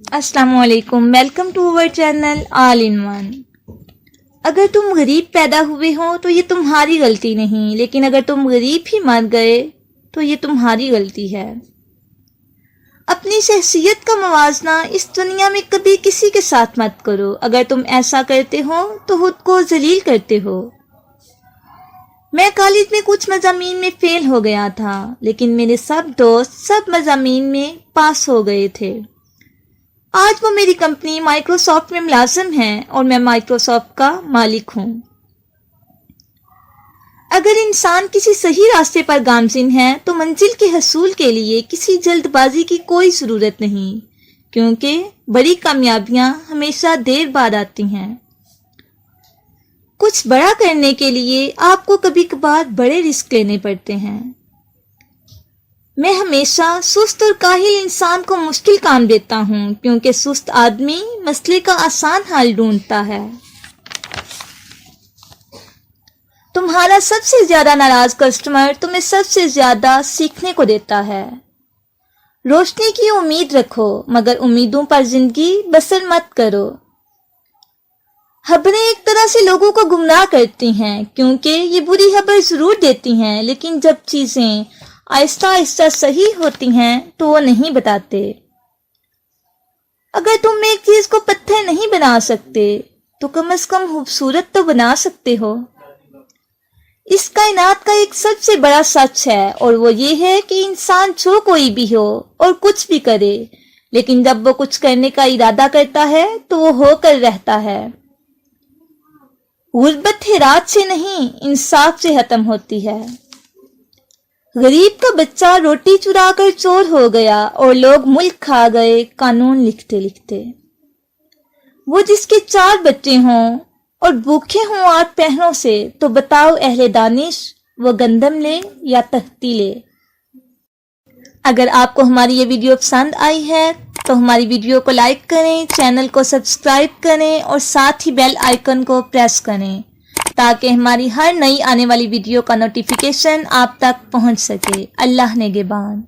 السلام علیکم، welcome to our channel all in one. اگر تم غریب پیدا ہوئے ہو تو یہ تمہاری غلطی نہیں، لیکن اگر تم غریب ہی مر گئے تو یہ تمہاری غلطی ہے۔ اپنی شخصیت کا موازنہ اس دنیا میں کبھی کسی کے ساتھ مت کرو۔ اگر تم ایسا کرتے ہو تو خود کو ذلیل کرتے ہو۔ میں کالج میں کچھ مضامین میں فیل ہو گیا تھا، لیکن میرے سب دوست سب مضامین میں پاس ہو گئے تھے۔ آج وہ میری کمپنی مائکروسافٹ میں ملازم ہیں اور میں مائکروسافٹ کا مالک ہوں۔ اگر انسان کسی صحیح راستے پر گامزن ہے تو منزل کے حصول کے لیے کسی جلد بازی کی کوئی ضرورت نہیں، کیونکہ بڑی کامیابیاں ہمیشہ دیر بعد آتی ہیں۔ کچھ بڑا کرنے کے لیے آپ کو کبھی کبھار بڑے رسک لینے پڑتے ہیں۔ میں ہمیشہ سست اور کاہل انسان کو مشکل کام دیتا ہوں، کیونکہ سست آدمی مسئلے کا آسان حل ڈھونڈتا ہے۔ تمہارا سب سے زیادہ ناراض کسٹمر تمہیں سب سے زیادہ سیکھنے کو دیتا ہے۔ روشنی کی امید رکھو، مگر امیدوں پر زندگی بسر مت کرو۔ خبریں ایک طرح سے لوگوں کو گمراہ کرتی ہیں، کیونکہ یہ بری خبر ضرور دیتی ہیں، لیکن جب چیزیں آہستہ آہستہ صحیح ہوتی ہیں تو وہ نہیں بتاتے۔ اگر تم ایک چیز کو پتھر نہیں بنا سکتے تو کم از کم خوبصورت تو بنا سکتے ہو۔ اس کائنات کا ایک سب سے بڑا سچ ہے، اور وہ یہ ہے کہ انسان جو کوئی بھی ہو اور کچھ بھی کرے، لیکن جب وہ کچھ کرنے کا ارادہ کرتا ہے تو وہ ہو کر رہتا ہے۔ غربت خیرات سے نہیں، انصاف سے ختم ہوتی ہے۔ غریب کا بچہ روٹی چرا کر چور ہو گیا اور لوگ ملک کھا گئے قانون لکھتے لکھتے۔ وہ جس کے 4 بچے ہوں اور بھوکے ہوں 8 پہروں سے، تو بتاؤ اہل دانش وہ گندم لے یا تختی لے۔ اگر آپ کو ہماری یہ ویڈیو پسند آئی ہے تو ہماری ویڈیو کو لائک کریں، چینل کو سبسکرائب کریں اور ساتھ ہی بیل آئیکن کو پریس کریں تاکہ ہماری ہر نئی آنے والی ویڈیو کا نوٹیفیکیشن آپ تک پہنچ سکے۔ اللہ نگہبان۔